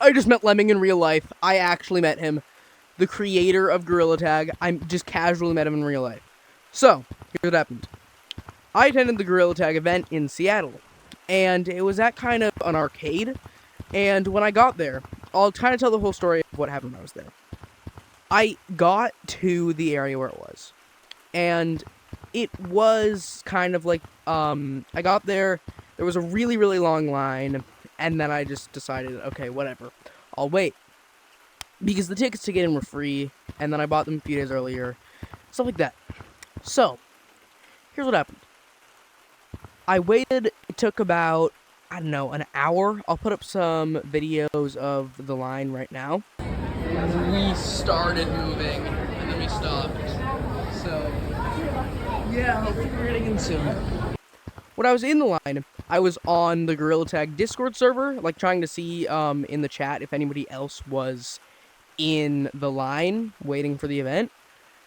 I just met Lemming in real life. I actually met him. The creator of Gorilla Tag. I just casually met him in real life. So, here's what happened. I attended the Gorilla Tag event in Seattle. And it was at kind of an arcade. And when I got there, I'll kind of tell the whole story of what happened when I was there. I got to the area where it was. And it was kind of like, I got there, there was a really, really long line, and then I just decided, okay, whatever, I'll wait. Because the tickets to get in were free, and then I bought them a few days earlier, stuff like that. So, here's what happened. I waited, it took about, I don't know, an hour. I'll put up some videos of the line right now. We started moving, and then we stopped. So, yeah, hopefully we're getting in soon. When I was in the line, I was on the Gorilla Tag Discord server, like trying to see in the chat if anybody else was in the line waiting for the event.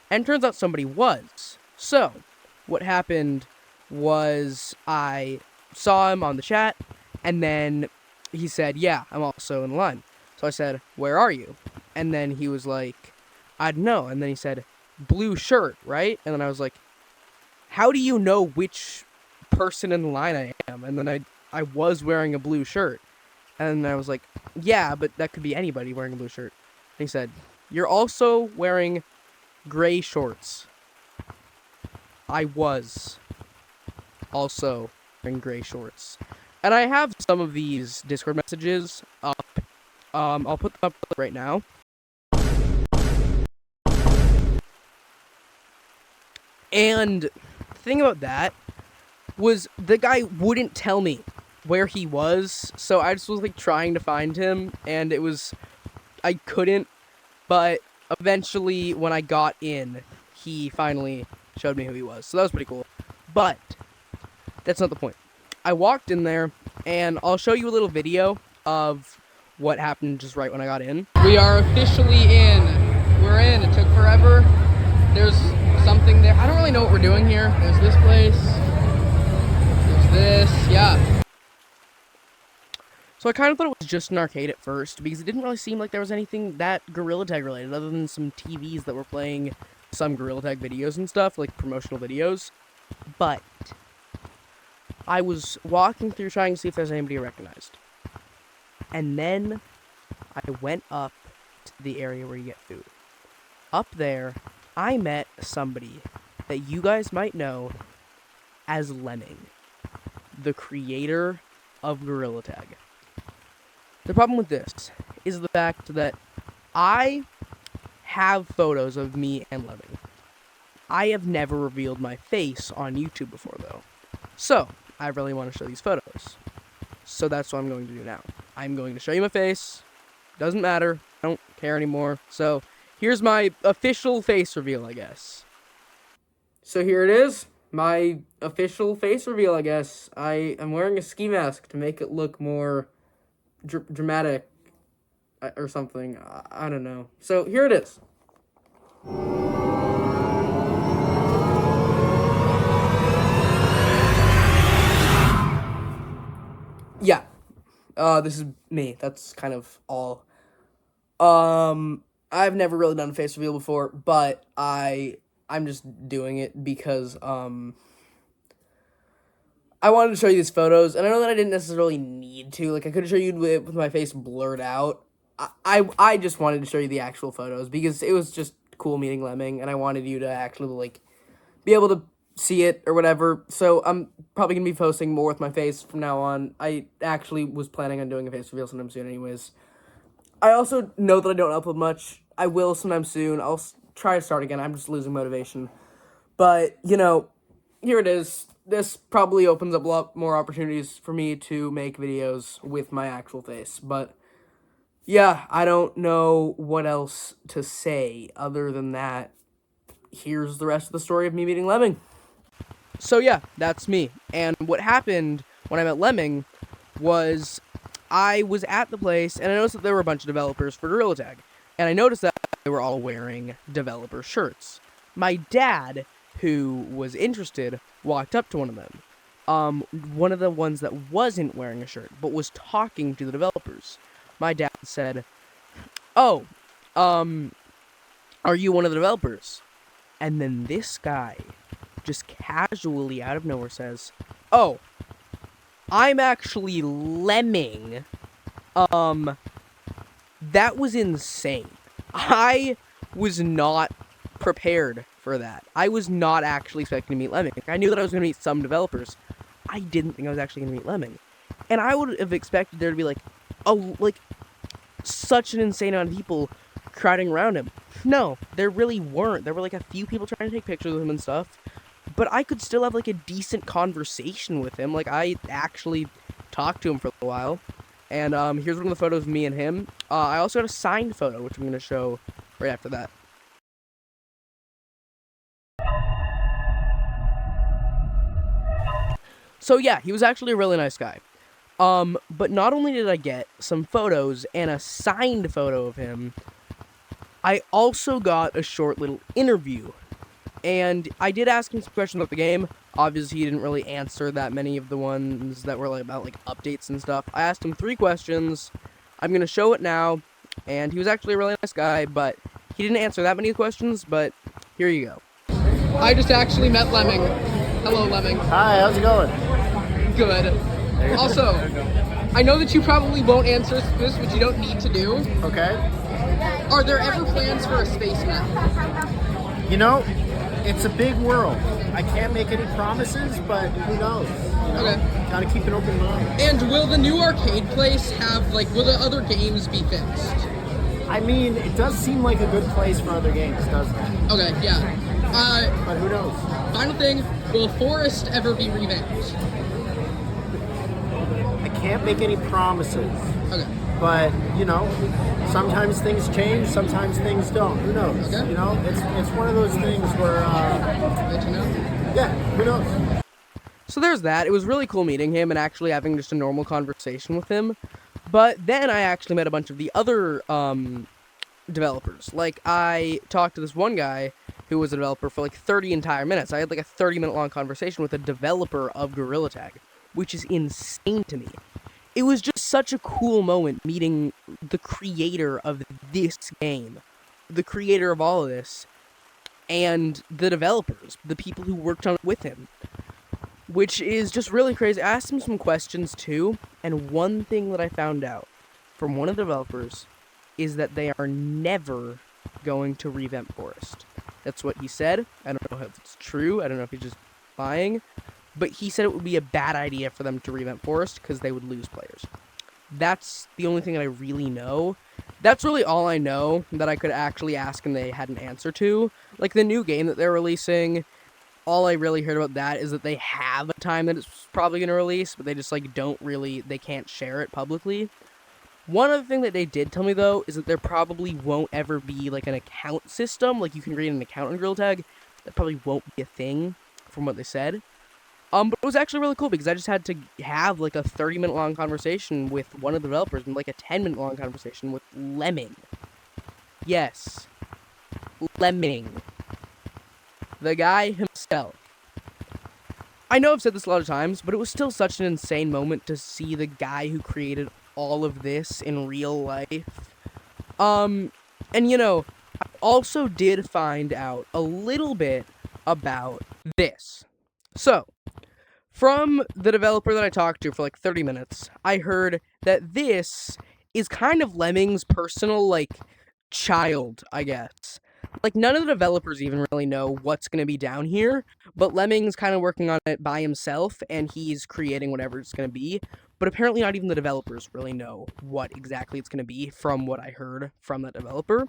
And turns out somebody was. So, what happened was I saw him on the chat, and then he said, yeah, I'm also in line. So I said, where are you? And then he was like, I don't know. And then he said, blue shirt, right? And then I was like, how do you know which person in the line I am? And then I was wearing a blue shirt. And I was like, yeah, but that could be anybody wearing a blue shirt. And he said, you're also wearing gray shorts. I was also wearing gray shorts. And I have some of these Discord messages up. I'll put them up right now. And the thing about that was the guy wouldn't tell me where he was, so I just was like trying to find him, and I couldn't, but eventually when I got in, he finally showed me who he was, so that was pretty cool. But that's not the point. I walked in there, and I'll show you a little video of what happened just right when I got in. We are officially in. We're in. It took forever. There's something there. I don't really know what we're doing here. There's this place. There's this. Yeah. So I kind of thought it was just an arcade at first, because it didn't really seem like there was anything that Gorilla Tag related, other than some TVs that were playing some Gorilla Tag videos and stuff, like promotional videos. But I was walking through trying to see if there's anybody I recognized. And then I went up to the area where you get food. Up there, I met somebody that you guys might know as Lemming, the creator of Gorilla Tag. The problem with this is the fact that I have photos of me and Lemming. I have never revealed my face on YouTube before, though. So, I really want to show these photos. So that's what I'm going to do now. I'm going to show you my face. Doesn't matter. I don't care anymore. So, here's my official face reveal, I guess. So here it is. My official face reveal, I guess. I am wearing a ski mask to make it look more dramatic or something. I don't know. So here it is. Yeah. This is me. That's kind of all. I've never really done a face reveal before, but I'm just doing it because, I wanted to show you these photos, and I know that I didn't necessarily need to. Like, I could show you with my face blurred out. I just wanted to show you the actual photos, because it was just cool meeting Lemming, and I wanted you to actually, like, be able to see it or whatever. So I'm probably going to be posting more with my face from now on. I actually was planning on doing a face reveal sometime soon anyways. I also know that I don't upload much. I will sometime soon. I'll try to start again. I'm just losing motivation. But, you know, here it is. This probably opens up a lot more opportunities for me to make videos with my actual face. But, yeah, I don't know what else to say other than that. Here's the rest of the story of me meeting Lemming. So, yeah, that's me. And what happened when I met Lemming was I was at the place, and I noticed that there were a bunch of developers for Gorilla Tag. And I noticed that they were all wearing developer shirts. My dad, who was interested, walked up to one of them. One of the ones that wasn't wearing a shirt, but was talking to the developers. my dad said, "Oh, um, are you one of the developers?" And then this guy just casually out of nowhere says, "Oh, I'm actually lemming." Um, that was insane. I was not prepared for that. I was not actually expecting to meet Lemming. I knew that I was going to meet some developers. I didn't think I was actually going to meet Lemming. And I would have expected there to be, such an insane amount of people crowding around him. No, there really weren't. There were, a few people trying to take pictures with him and stuff. But I could still have, a decent conversation with him. I actually talked to him for a while. And here's one of the photos of me and him. I also had a signed photo, which I'm going to show right after that. So yeah, he was actually a really nice guy. But not only did I get some photos and a signed photo of him, I also got a short little interview. And I did ask him some questions about the game. Obviously, he didn't really answer that many of the ones that were about updates and stuff. I asked him 3 questions. I'm gonna show it now, and he was actually a really nice guy, but he didn't answer that many questions. But here you go. I just actually met Lemming. Hello, Lemming. Hi, how's it going? Good. Also, I know that you probably won't answer this, which you don't need to do. Okay. Are there ever plans for a space map? You know, it's a big world. I can't make any promises, but who knows? Okay. Gotta keep an open mind. And will the new arcade place have, will the other games be fixed? I mean, it does seem like a good place for other games, doesn't it? Okay, yeah. But who knows? Final thing, will Forest ever be revamped? I can't make any promises. Okay. But, sometimes things change, sometimes things don't. Who knows? Okay. It's one of those things where, Let you know? yeah, who knows? So there's that. It was really cool meeting him and actually having just a normal conversation with him. But then I actually met a bunch of the other developers. I talked to this one guy who was a developer for 30 entire minutes. I had a 30-minute long conversation with a developer of Gorilla Tag, which is insane to me. It was just such a cool moment meeting the creator of this game, the creator of all of this, and the developers, the people who worked on it with him, which is just really crazy. I asked him some questions too, and one thing that I found out from one of the developers is that they are never going to revamp Forest. That's what he said. I don't know if it's true. I don't know if he's just lying. But he said it would be a bad idea for them to revamp Forest because they would lose players. That's the only thing that I really know. That's really all I know that I could actually ask and they had an answer to. The new game that they're releasing, all I really heard about that is that they have a time that it's probably going to release, but they just they can't share it publicly. One other thing that they did tell me, though, is that there probably won't ever be, an account system. You can create an account on Gorilla Tag. That probably won't be a thing, from what they said. But it was actually really cool, because I just had to have, a 30-minute long conversation with one of the developers, and, a 10-minute long conversation with Lemming. Yes. Lemming. The guy himself. I know I've said this a lot of times, but it was still such an insane moment to see the guy who created all of this in real life. And I also did find out a little bit about this. So, from the developer that I talked to for 30 minutes, I heard that this is kind of Lemming's personal, child, I guess. None of the developers even really know what's going to be down here, but Lemming's kind of working on it by himself, and he's creating whatever it's going to be. But apparently not even the developers really know what exactly it's going to be from what I heard from that developer,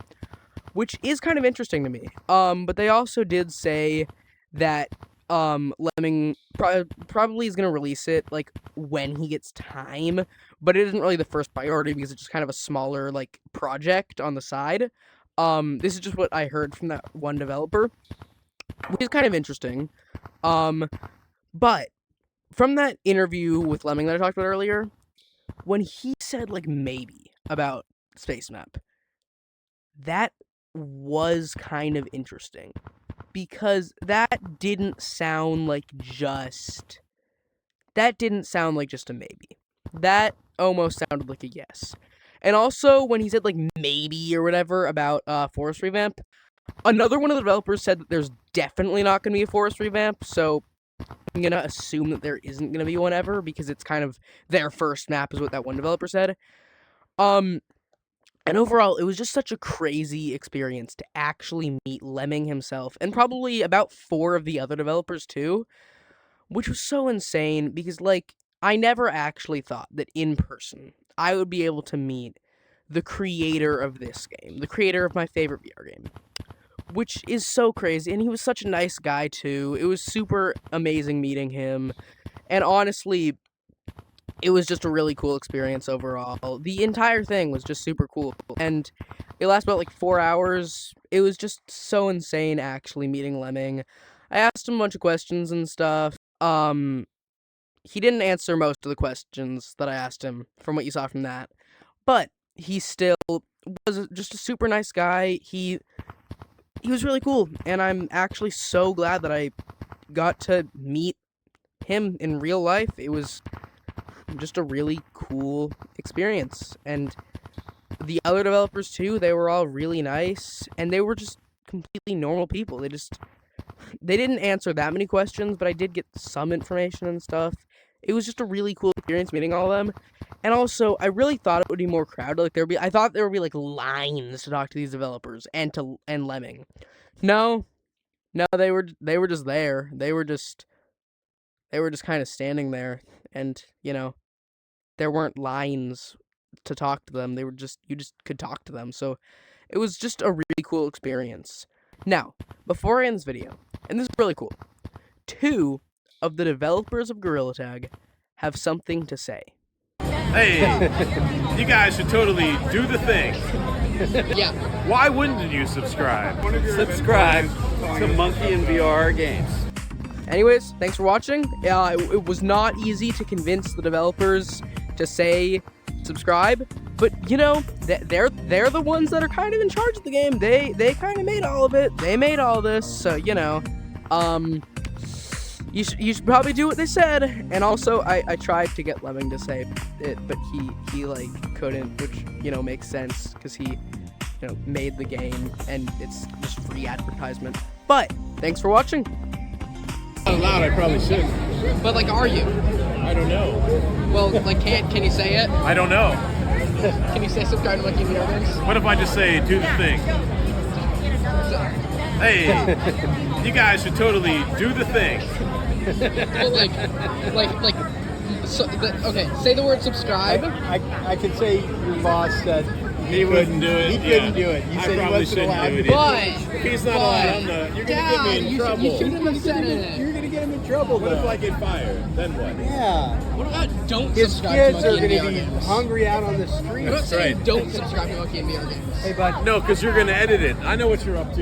which is kind of interesting to me. But they also did say that Lemming probably is going to release it, when he gets time, but it isn't really the first priority because it's just kind of a smaller, project on the side. This is just what I heard from that one developer, which is kind of interesting. But from that interview with Lemming that I talked about earlier, when he said, maybe about Space Map, that was kind of interesting. Because that didn't sound like just a maybe. That almost sounded like a yes. And also, when he said, like, maybe or whatever about Forest revamp, another one of the developers said that there's definitely not going to be a Forest revamp, so I'm going to assume that there isn't going to be one ever, because it's kind of their first map, is what that one developer said. And overall, it was just such a crazy experience to actually meet Lemming himself, and probably about 4 of the other developers too, which was so insane, because, like, I never actually thought that in person I would be able to meet the creator of this game, the creator of my favorite VR game, which is so crazy, and he was such a nice guy too. It was super amazing meeting him, and honestly, it was just a really cool experience overall. The entire thing was just super cool, and it lasted about, like, 4 hours. It was just so insane actually meeting Lemming. I asked him a bunch of questions and stuff. He didn't answer most of the questions that I asked him from what you saw from that, but he still was just a super nice guy. He was really cool, and I'm actually so glad that I got to meet him in real life. It was just a really cool experience, and the other developers too, they were all really nice, and they were just completely normal people. They didn't answer that many questions, but I did get some information and stuff. It was just a really cool experience meeting all of them. And also, I really thought it would be more crowded. Like, I thought there would be, like, lines to talk to these developers and Lemming. No, they were just there. They were just kind of standing there, and there weren't lines to talk to them. You just could talk to them. So it was just a really cool experience. Now, before I end this video, and this is really cool, 2 of the developers of Gorilla Tag have something to say. Hey, you guys should totally do the thing. Yeah. Why wouldn't you subscribe? Subscribe to Monkey and VR Games. Anyways, thanks for watching. It was not easy to convince the developers to say subscribe, but they're the ones that are kind of in charge of the game. They kind of made all of it. They made all this, so you should probably do what they said. And also, I tried to get Lemming to say it, but he like couldn't, which makes sense because he made the game and it's just free advertisement. But thanks for watching. Out loud, I probably shouldn't. But, like, are you? I don't know. Well, like, can you say it? I don't know. Can you say subscribe to Monkey Video Games? What if I just say do the thing? Hey, you guys should totally do the thing. Well, okay, say the word subscribe. I can say your boss said He wouldn't do it. He couldn't do it. You I said he probably wasn't shouldn't allowed do it. to. But If he's not allowed, you're gonna get me in trouble. You shouldn't have said it. You're gonna get him in trouble. What if though. I get fired? Then what? Yeah. What about don't His subscribe kids to are Monkey gonna and be VR Games? hungry out on the street. I'm not saying right. don't subscribe to Monkey and VR Games. Hey, bud. No, because you're gonna edit it. I know what you're up to.